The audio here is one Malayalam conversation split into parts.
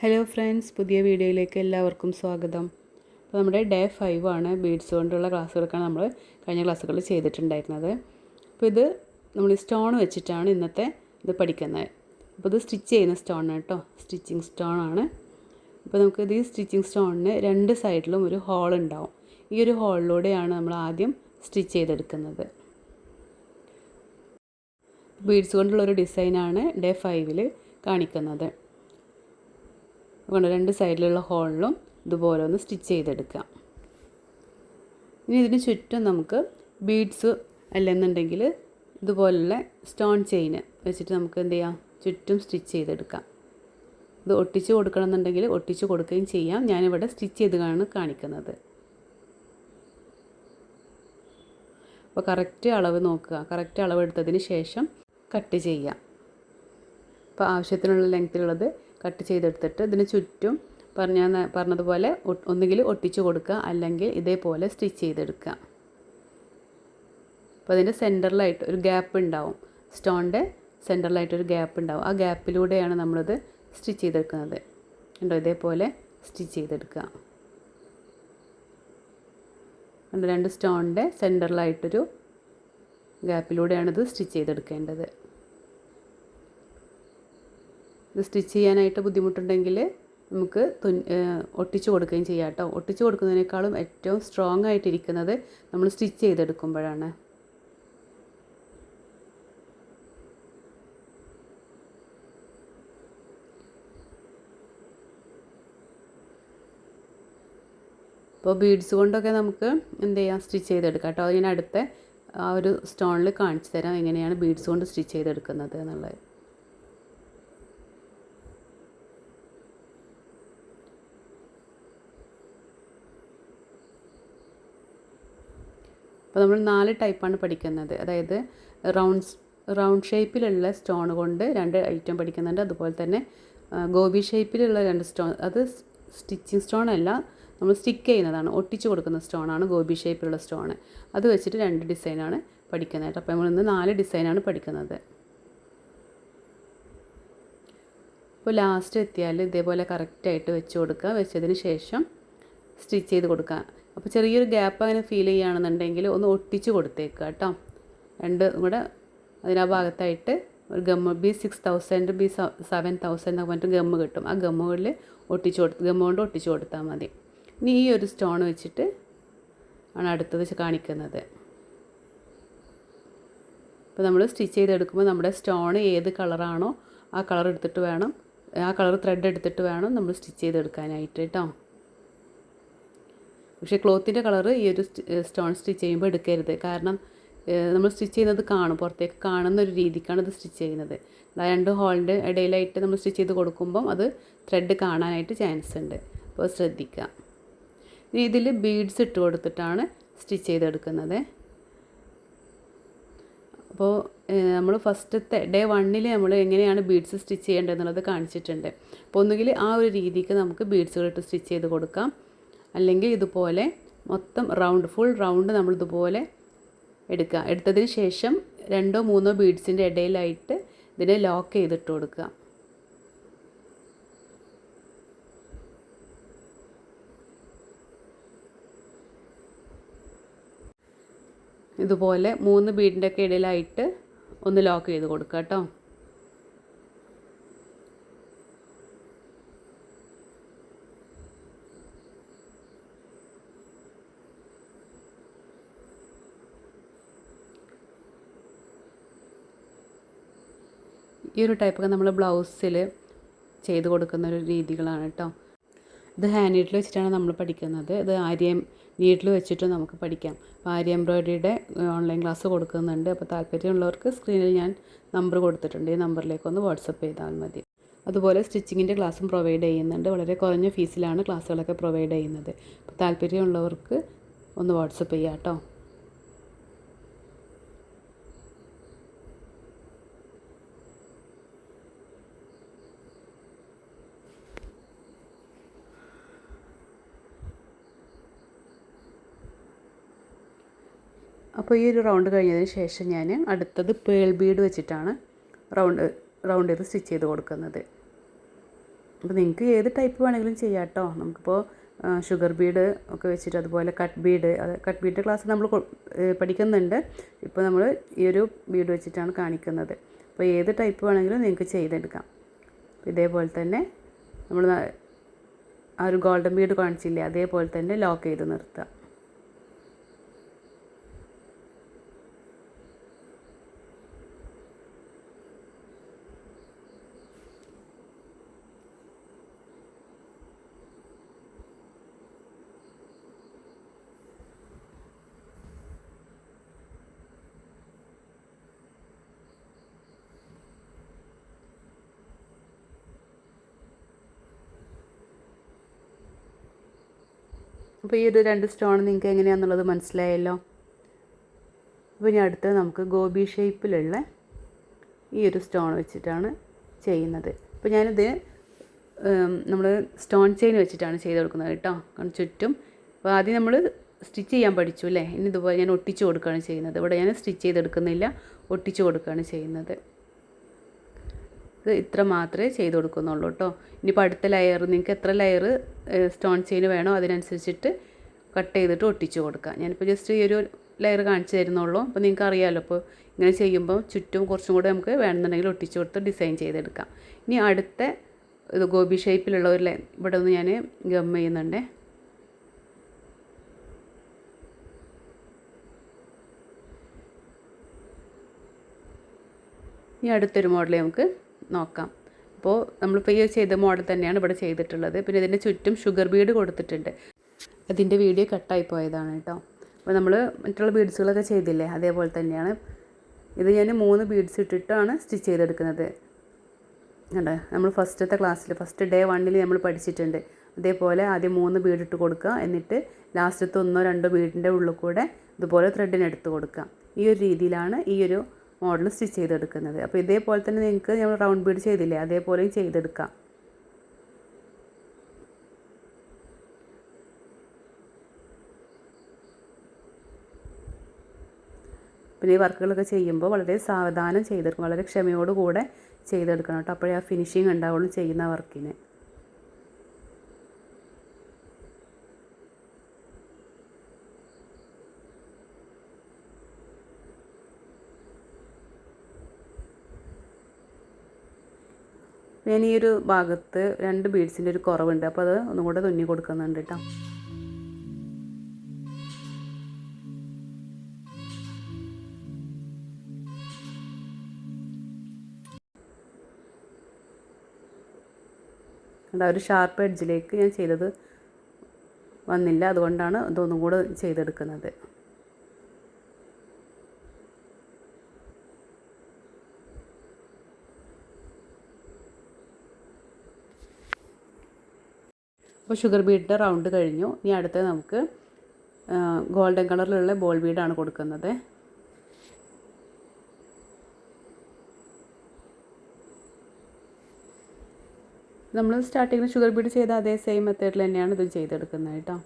ഹലോ ഫ്രണ്ട്സ്, പുതിയ വീഡിയോയിലേക്ക് എല്ലാവർക്കും സ്വാഗതം. അപ്പോൾ നമ്മുടെ ഡേ 5 ആണ്. ബീഡ്സ് കൊണ്ടുള്ള ക്ലാസ്സുകളൊക്കെയാണ് നമ്മൾ കഴിഞ്ഞ ക്ലാസ്സുകളിൽ ചെയ്തിട്ടുണ്ടായിരുന്നത്. അപ്പോൾ ഇത് നമ്മൾ സ്റ്റോൺ വെച്ചിട്ടാണ് ഇന്നത്തെ ഇത് പഠിക്കുന്നത്. അപ്പോൾ ഇത് സ്റ്റിച്ച് ചെയ്യുന്ന സ്റ്റോണാണ് കേട്ടോ, സ്റ്റിച്ചിങ് സ്റ്റോൺ ആണ്. അപ്പോൾ നമുക്ക് ഇത് സ്റ്റിച്ചിങ് സ്റ്റോണിന് രണ്ട് സൈഡിലും ഒരു ഹോൾ ഉണ്ടാവും. ഈ ഒരു ഹോളിലൂടെയാണ് നമ്മൾ ആദ്യം സ്റ്റിച്ച് ചെയ്തെടുക്കുന്നത്. ബീഡ്സ് കൊണ്ടുള്ളൊരു ഡിസൈനാണ് ഡേ 5 കാണിക്കുന്നത്. അതുകൊണ്ട് രണ്ട് സൈഡിലുള്ള ഹോളിലും ഇതുപോലെ ഒന്ന് സ്റ്റിച്ച് ചെയ്തെടുക്കാം. ഇനി ഇതിന് ചുറ്റും നമുക്ക് ബീഡ്സ് അല്ലെന്നുണ്ടെങ്കിൽ ഇതുപോലുള്ള സ്റ്റോൺ ചെയിൻ വെച്ചിട്ട് നമുക്ക് എന്ത് ചെയ്യാം, ചുറ്റും സ്റ്റിച്ച് ചെയ്തെടുക്കാം. ഇത് ഒട്ടിച്ച് കൊടുക്കണമെന്നുണ്ടെങ്കിൽ ഒട്ടിച്ച് കൊടുക്കുകയും ചെയ്യാം. ഞാനിവിടെ സ്റ്റിച്ച് ചെയ്താണ് കാണിക്കുന്നത്. അപ്പോൾ കറക്റ്റ് അളവ് നോക്കുക. കറക്റ്റ് അളവ് എടുത്തതിന് ശേഷം കട്ട് ചെയ്യാം. അപ്പോൾ ആവശ്യത്തിനുള്ള ലെങ്ത്തിലുള്ളത് കട്ട് ചെയ്തെടുത്തിട്ട് ഇതിന് ചുറ്റും പറഞ്ഞതുപോലെ ഒന്നുകിൽ ഒട്ടിച്ച് കൊടുക്കുക, അല്ലെങ്കിൽ ഇതേപോലെ സ്റ്റിച്ച് ചെയ്തെടുക്കുക. അപ്പോൾ അതിൻ്റെ സെൻറ്ററിലായിട്ട് ഒരു ഗ്യാപ്പ് ഉണ്ടാവും. സ്റ്റോണിൻ്റെ സെൻറ്ററിലായിട്ടൊരു ഗ്യാപ്പ് ഉണ്ടാവും. ആ ഗ്യാപ്പിലൂടെയാണ് നമ്മളിത് സ്റ്റിച്ച് ചെയ്തെടുക്കുന്നത്. ഉണ്ടോ, ഇതേപോലെ സ്റ്റിച്ച് ചെയ്തെടുക്കുക. രണ്ട് സ്റ്റോണിൻ്റെ സെൻറ്ററിലായിട്ടൊരു ഗ്യാപ്പിലൂടെയാണ് ഇത് സ്റ്റിച്ച് ചെയ്തെടുക്കേണ്ടത്. ഇത് സ്റ്റിച്ച് ചെയ്യാനായിട്ട് ബുദ്ധിമുട്ടുണ്ടെങ്കിൽ നമുക്ക് ഒട്ടിച്ച് കൊടുക്കുകയും ചെയ്യാം കേട്ടോ. ഒട്ടിച്ച് കൊടുക്കുന്നതിനേക്കാളും ഏറ്റവും സ്ട്രോങ് ആയിട്ടിരിക്കുന്നത് നമ്മൾ സ്റ്റിച്ച് ചെയ്തെടുക്കുമ്പോഴാണ്. അപ്പോൾ ബീഡ്സ് കൊണ്ടൊക്കെ നമുക്ക് എന്ത് ചെയ്യാം, സ്റ്റിച്ച് ചെയ്തെടുക്കാം കേട്ടോ. അതിന് അടുത്ത ആ ഒരു സ്റ്റോണിൽ കാണിച്ചു തരാം എങ്ങനെയാണ് ബീഡ്സ് കൊണ്ട് സ്റ്റിച്ച് ചെയ്തെടുക്കുന്നത് എന്നുള്ളത്. അപ്പോൾ നമ്മൾ 4 ടൈപ്പാണ് പഠിക്കുന്നത്. അതായത് റൗണ്ട് ഷേപ്പിലുള്ള സ്റ്റോൺ കൊണ്ട് 2 ഐറ്റം പഠിക്കുന്നുണ്ട്. അതുപോലെ തന്നെ ഗോബി ഷേപ്പിലുള്ള 2 സ്റ്റോൺ, അത് സ്റ്റിച്ചിങ് സ്റ്റോൺ അല്ല, നമ്മൾ സ്റ്റിക്ക് ചെയ്യുന്നതാണ്, ഒട്ടിച്ച് കൊടുക്കുന്ന സ്റ്റോണാണ് ഗോബി ഷേപ്പിലുള്ള സ്റ്റോൺ. അത് വെച്ചിട്ട് 2 ഡിസൈനാണ് പഠിക്കുന്നത്. അപ്പോൾ നമ്മൾ ഇന്ന് 4 ഡിസൈനാണ് പഠിക്കുന്നത്. അപ്പോൾ ലാസ്റ്റ് എത്തിയാൽ ഇതേപോലെ കറക്റ്റായിട്ട് വെച്ച് കൊടുക്കുക. വെച്ചതിന് ശേഷം സ്റ്റിച്ച് ചെയ്ത് കൊടുക്കുക. അപ്പോൾ ചെറിയൊരു ഗ്യാപ്പ് അങ്ങനെ ഫീൽ ചെയ്യുകയാണെന്നുണ്ടെങ്കിൽ ഒന്ന് ഒട്ടിച്ച് കൊടുത്തേക്കുക കേട്ടോ. രണ്ടും കൂടെ അതിനാ ഭാഗത്തായിട്ട് ഒരു ഗമ്മ് B6000 B7000 എന്നൊക്കെ പറഞ്ഞിട്ട് ഗമ്മ് കിട്ടും. ആ ഗമ്മ കൊണ്ട് ഒട്ടിച്ച് കൊടുത്താൽ മതി. ഇനി ഈ ഒരു സ്റ്റോൺ വെച്ചിട്ട് ആണ് അടുത്തത് കാണിക്കുന്നത്. അപ്പോൾ നമ്മൾ സ്റ്റിച്ച് ചെയ്തെടുക്കുമ്പോൾ നമ്മുടെ സ്റ്റോൺ ഏത് കളറാണോ ആ കളർ എടുത്തിട്ട് വേണം, ആ കളർ ത്രെഡ് എടുത്തിട്ട് വേണം നമ്മൾ സ്റ്റിച്ച് ചെയ്തെടുക്കാനായിട്ട് കേട്ടോ. പക്ഷേ ക്ലോത്തിൻ്റെ കളറ് ഈ ഒരു സ്റ്റോൺ സ്റ്റിച്ച് ചെയ്യുമ്പോൾ എടുക്കരുത്. കാരണം നമ്മൾ സ്റ്റിച്ച് ചെയ്യുന്നത് കാണും, പുറത്തേക്ക് കാണുന്ന ഒരു രീതിക്കാണ് ഇത് സ്റ്റിച്ച് ചെയ്യുന്നത്. 2 ഹോളിൻ്റെ ഇടയിലായിട്ട് നമ്മൾ സ്റ്റിച്ച് ചെയ്ത് കൊടുക്കുമ്പം അത് ത്രെഡ് കാണാനായിട്ട് ചാൻസ് ഉണ്ട്. അപ്പോൾ ശ്രദ്ധിക്കുക. ഇനി ഇതിൽ ബീഡ്സ് ഇട്ട് കൊടുത്തിട്ടാണ് സ്റ്റിച്ച് ചെയ്തെടുക്കുന്നത്. അപ്പോൾ നമ്മൾ ഫസ്റ്റത്തെ ഡേ 1 നമ്മൾ എങ്ങനെയാണ് ബീഡ്സ് സ്റ്റിച്ച് ചെയ്യേണ്ടതെന്നുള്ളത് കാണിച്ചിട്ടുണ്ട്. അപ്പോൾ ഒന്നുകിൽ ആ ഒരു രീതിക്ക് നമുക്ക് ബീഡ്സുകളിട്ട് സ്റ്റിച്ച് ചെയ്ത് കൊടുക്കാം, അല്ലെങ്കിൽ ഇതുപോലെ മൊത്തം ഫുൾ റൗണ്ട് നമ്മളിതുപോലെ എടുക്കുക. എടുത്തതിന് ശേഷം 2 or 3 ബീഡ്സിൻ്റെ ഇടയിലായിട്ട് ഇതിനെ ലോക്ക് ചെയ്തിട്ട് കൊടുക്കുക. ഇതുപോലെ 3 ബീഡിൻ്റെ ഒക്കെ ഇടയിലായിട്ട് ഒന്ന് ലോക്ക് ചെയ്ത് കൊടുക്കുക കേട്ടോ. ഈ ഒരു ടൈപ്പൊക്കെ നമ്മൾ ബ്ലൗസിൽ ചെയ്ത് കൊടുക്കുന്ന ഒരു രീതികളാണ് കേട്ടോ. ഇത് ഹാൻഡ് നീഡിൽ വെച്ചിട്ടാണ് നമ്മൾ പഠിക്കുന്നത്. ഇത് നീഡിൽ വെച്ചിട്ട് നമുക്ക് പഠിക്കാം. അപ്പോൾ ആര്യ എംബ്രോയ്ഡറിയുടെ ഓൺലൈൻ ക്ലാസ് കൊടുക്കുന്നുണ്ട്. അപ്പോൾ താല്പര്യമുള്ളവർക്ക് സ്ക്രീനിൽ ഞാൻ നമ്പർ കൊടുത്തിട്ടുണ്ട്. ഈ നമ്പറിലേക്കൊന്ന് വാട്സപ്പ് ചെയ്താൽ മതി. അതുപോലെ സ്റ്റിച്ചിങ്ങിൻ്റെ ക്ലാസ്സും പ്രൊവൈഡ് ചെയ്യുന്നുണ്ട്. വളരെ കുറഞ്ഞ ഫീസിലാണ് ക്ലാസ്സുകളൊക്കെ പ്രൊവൈഡ് ചെയ്യുന്നത്. അപ്പോൾ താല്പര്യമുള്ളവർക്ക് ഒന്ന് വാട്സപ്പ് ചെയ്യാം കേട്ടോ. അപ്പോൾ ഈ ഒരു റൗണ്ട് കഴിഞ്ഞതിന് ശേഷം ഞാൻ അടുത്തത് പേൾ ബീഡ് വെച്ചിട്ടാണ് റൗണ്ട് ചെയ്ത് സ്റ്റിച്ച് ചെയ്ത് കൊടുക്കുന്നത്. അപ്പോൾ നിങ്ങൾക്ക് ഏത് ടൈപ്പ് വേണമെങ്കിലും ചെയ്യാം കേട്ടോ. നമുക്കിപ്പോൾ ഷുഗർ ബീഡ് ഒക്കെ വെച്ചിട്ട്, അതുപോലെ കട്ട് ബീഡ്, കട്ട് ബീഡിൻ്റെ ക്ലാസ് നമ്മൾ പഠിക്കുന്നുണ്ട്. ഇപ്പോൾ നമ്മൾ ഈ ഒരു ബീഡ് വെച്ചിട്ടാണ് കാണിക്കുന്നത്. അപ്പോൾ ഏത് ടൈപ്പ് വേണമെങ്കിലും നിങ്ങൾക്ക് ചെയ്തെടുക്കാം. ഇതേപോലെ തന്നെ നമ്മൾ ആ ഒരു ഗോൾഡൻ ബീഡ് കാണിച്ചില്ലേ, അതേപോലെ തന്നെ ലോക്ക് ചെയ്ത് നിർത്തുക. അപ്പോൾ ഈ ഒരു 2 സ്റ്റോൺ നിങ്ങൾക്ക് എങ്ങനെയാണെന്നുള്ളത് മനസ്സിലായല്ലോ. അപ്പോൾ ഇനി അടുത്തത് നമുക്ക് ഗോബി ഷേപ്പിലുള്ള ഈ ഒരു സ്റ്റോൺ വെച്ചിട്ടാണ് ചെയ്യുന്നത്. അപ്പോൾ ഞാനിത് നമ്മൾ സ്റ്റോൺ ചെയിൻ വെച്ചിട്ടാണ് ചെയ്ത് കൊടുക്കുന്നത് കേട്ടോ, ചുറ്റും. അപ്പോൾ ആദ്യം നമ്മൾ സ്റ്റിച്ച് ചെയ്യാൻ പഠിച്ചു അല്ലേ, ഇനി ഇതുപോലെ ഞാൻ ഒട്ടിച്ച് കൊടുക്കുകയാണ് ചെയ്യുന്നത്. ഇവിടെ ഞാൻ സ്റ്റിച്ച് ചെയ്തെടുക്കുന്നില്ല, ഒട്ടിച്ച് കൊടുക്കുകയാണ് ചെയ്യുന്നത്. ഇത് ഇത്ര മാത്രമേ ചെയ്ത് കൊടുക്കുന്നുള്ളൂ കേട്ടോ. ഇനിയിപ്പോൾ അടുത്ത ലെയർ നിങ്ങൾക്ക് എത്ര ലെയർ സ്റ്റോൺ ചെയിൻ വേണോ അതിനനുസരിച്ചിട്ട് കട്ട് ചെയ്തിട്ട് ഒട്ടിച്ച് കൊടുക്കുക. ഞാനിപ്പോൾ ജസ്റ്റ് ഈ ഒരു ലെയർ കാണിച്ചു തരുന്നുള്ളൂ. അപ്പോൾ നിങ്ങൾക്ക് അറിയാമല്ലോ, അപ്പോൾ ഇങ്ങനെ ചെയ്യുമ്പോൾ ചുറ്റും കുറച്ചും കൂടെ നമുക്ക് വേണമെന്നുണ്ടെങ്കിൽ ഒട്ടിച്ച് കൊടുത്ത് ഡിസൈൻ ചെയ്തെടുക്കാം. ഇനി അടുത്ത ഇത് ഗോബി ഷേപ്പിലുള്ള ഒരു ഇവിടെ ഒന്ന് ഞാൻ ഗം ചെയ്യുന്നുണ്ട്. ഇനി അടുത്തൊരു മോഡൽ നമുക്ക് നോക്കാം. അപ്പോൾ നമ്മളിപ്പോൾ ഈ ചെയ്ത മോഡൽ തന്നെയാണ് ഇവിടെ ചെയ്തിട്ടുള്ളത്. പിന്നെ ഇതിൻ്റെ ചുറ്റും ഷുഗർ ബീഡ് കൊടുത്തിട്ടുണ്ട്. അതിൻ്റെ വീഡിയോ കട്ടായി പോയതാണ് കേട്ടോ. അപ്പോൾ നമ്മൾ മറ്റുള്ള ബീഡ്സുകളൊക്കെ ചെയ്തില്ലേ, അതേപോലെ തന്നെയാണ് ഇത്. ഞാൻ 3 ബീഡ്സ് ഇട്ടിട്ടാണ് സ്റ്റിച്ച് ചെയ്തെടുക്കുന്നത്. കണ്ടോ, നമ്മൾ ഫസ്റ്റത്തെ ക്ലാസ്സിൽ ഫസ്റ്റ് ഡേ 1 നമ്മൾ പഠിച്ചിട്ടുണ്ട്. അതേപോലെ ആദ്യം 3 ബീഡ് ഇട്ട് കൊടുക്കുക, എന്നിട്ട് ലാസ്റ്റത്തെ 1-2 ബീഡിൻ്റെ ഉള്ളിൽ കൂടെ ഇതുപോലെ ത്രെഡിന് എടുത്ത് കൊടുക്കുക. ഈ ഒരു രീതിയിലാണ് ഈ ഒരു മോഡൽ സ്റ്റിച്ച് ചെയ്തെടുക്കുന്നത്. അപ്പോൾ ഇതേപോലെ തന്നെ നിങ്ങൾക്ക് നമ്മൾ റൗണ്ട് ബീഡ് ചെയ്തില്ലേ, അതേപോലെയും ചെയ്തെടുക്കാം. പിന്നെ ഈ വർക്കുകളൊക്കെ ചെയ്യുമ്പോൾ വളരെ സാവധാനം ചെയ്തെടുക്കും, വളരെ ക്ഷമയോടുകൂടെ ചെയ്തെടുക്കണം കേട്ടോ. അപ്പോഴേ ആ ഫിനിഷിങ് ഉണ്ടാവുള്ളൂ ചെയ്യുന്ന വർക്കിന്. ഞാൻ ഈ ഒരു ഭാഗത്ത് 2 ബീഡ്സിൻ്റെ ഒരു കുറവുണ്ട്, അപ്പോൾ അത് ഒന്നും കൂടെ തുന്നി കൊടുക്കുന്നുണ്ട് കേട്ടോ. ഒരു ഷാർപ്പ് എഡ്ജിലേക്ക് ഞാൻ ചെയ്തത് വന്നില്ല, അതുകൊണ്ടാണ് ഇതൊന്നും കൂടെ ചെയ്തെടുക്കുന്നത്. അപ്പോൾ ഷുഗർ ബീഡിൻ്റെ റൗണ്ട് കഴിഞ്ഞു. ഇനി അടുത്തത് നമുക്ക് ഗോൾഡൻ കളറിലുള്ള ബോൾ ബീഡാണ് കൊടുക്കുന്നത്. നമ്മൾ സ്റ്റാർട്ടിങ്ങിൽ ഷുഗർ ബീഡ് ചെയ്ത അതേ സെയിം മെത്തേഡിൽ തന്നെയാണ് ഇത് ചെയ്തെടുക്കുന്നത് കേട്ടോ.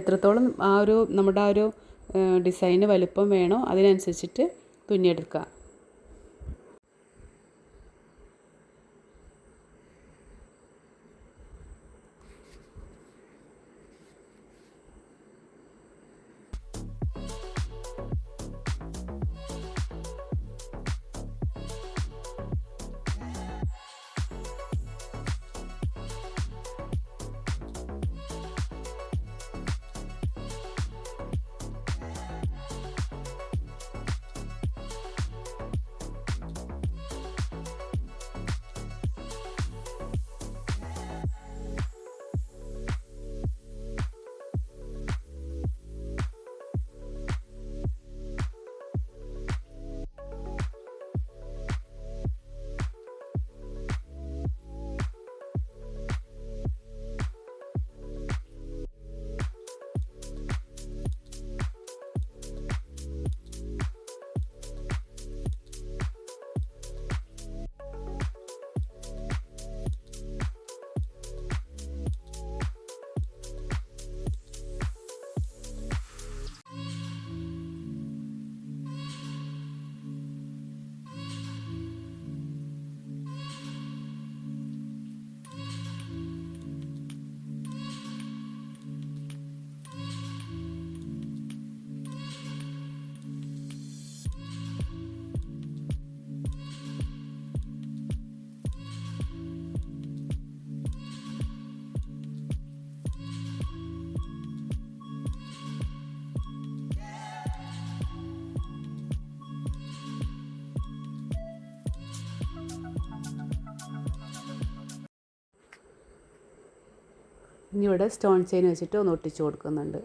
എത്രത്തോളം ആ ഒരു നമ്മുടെ ആ ഒരു ഡിസൈന് വലുപ്പം വേണോ അതിനനുസരിച്ചിട്ട് തുന്നിയെടുക്കുക. ഇനി ഇവിടെ സ്റ്റോൺ ചെയിൻ വെച്ചിട്ട് ഒന്ന് ഒട്ടിച്ച് കൊടുക്കുന്നുണ്ട്.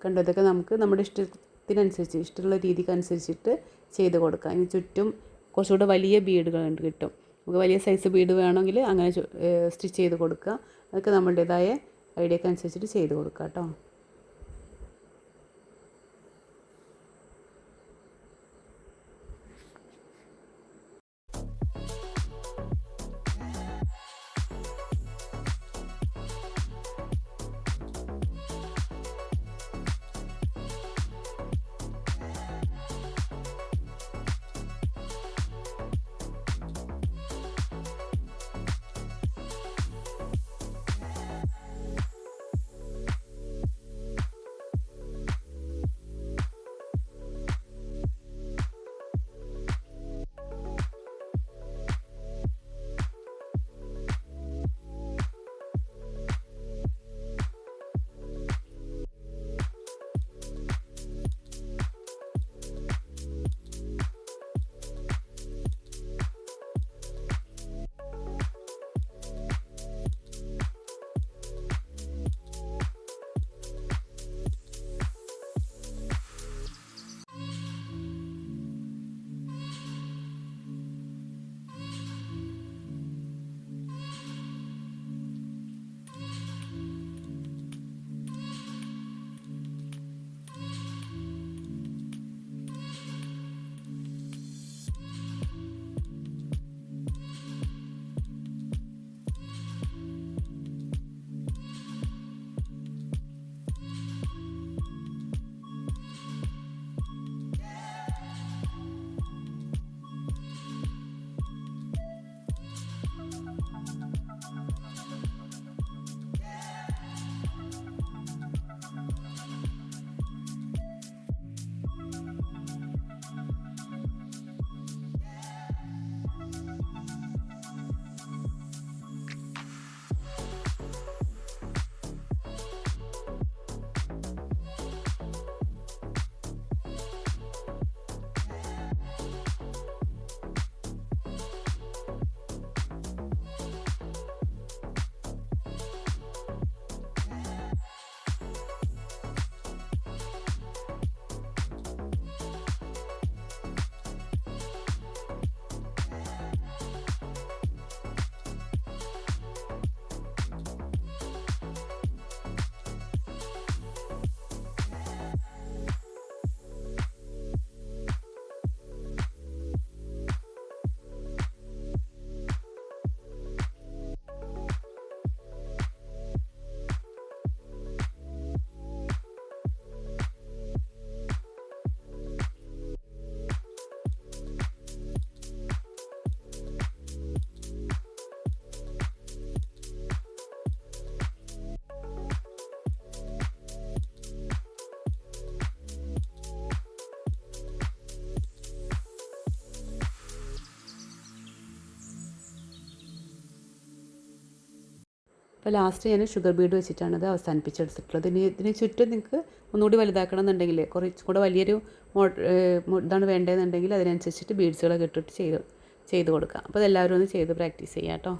കണ്ടോ, ഇതൊക്കെ നമുക്ക് നമ്മുടെ ഇഷ്ടത്തിനനുസരിച്ച് ഇഷ്ടമുള്ള രീതിക്ക് അനുസരിച്ചിട്ട് ചെയ്ത് കൊടുക്കാം. ഇനി ചുറ്റും കുറച്ചുകൂടെ വലിയ ബീഡുകൾ കിട്ടും. നമുക്ക് വലിയ സൈസ് ബീഡ് വേണമെങ്കിൽ അങ്ങനെ സ്റ്റിച്ച് ചെയ്ത് കൊടുക്കുക. അതൊക്കെ നമ്മുടേതായ ഐഡിയക്ക് അനുസരിച്ചിട്ട് ചെയ്ത് കൊടുക്കുക കേട്ടോ. അപ്പോൾ ലാസ്റ്റ് ഞാൻ ഷുഗർ ബീഡ് വെച്ചിട്ടാണ് ഇത് അവസാനിപ്പിച്ചെടുത്തിട്ടുള്ളത്. ഇതിന് ചുറ്റും നിങ്ങൾക്ക് ഒന്നുകൂടി വലുതാക്കണം എന്നുണ്ടെങ്കിൽ കുറച്ചും കൂടെ വലിയൊരു ഇതാണ് വേണ്ടതെന്നുണ്ടെങ്കിൽ അതിനനുസരിച്ചിട്ട് ബീഡ്സുകളൊക്കെ ഇട്ടിട്ട് ചെയ്ത് കൊടുക്കാം. അപ്പോൾ അതെല്ലാവരും ഒന്ന് ചെയ്ത് പ്രാക്ടീസ് ചെയ്യാം കേട്ടോ.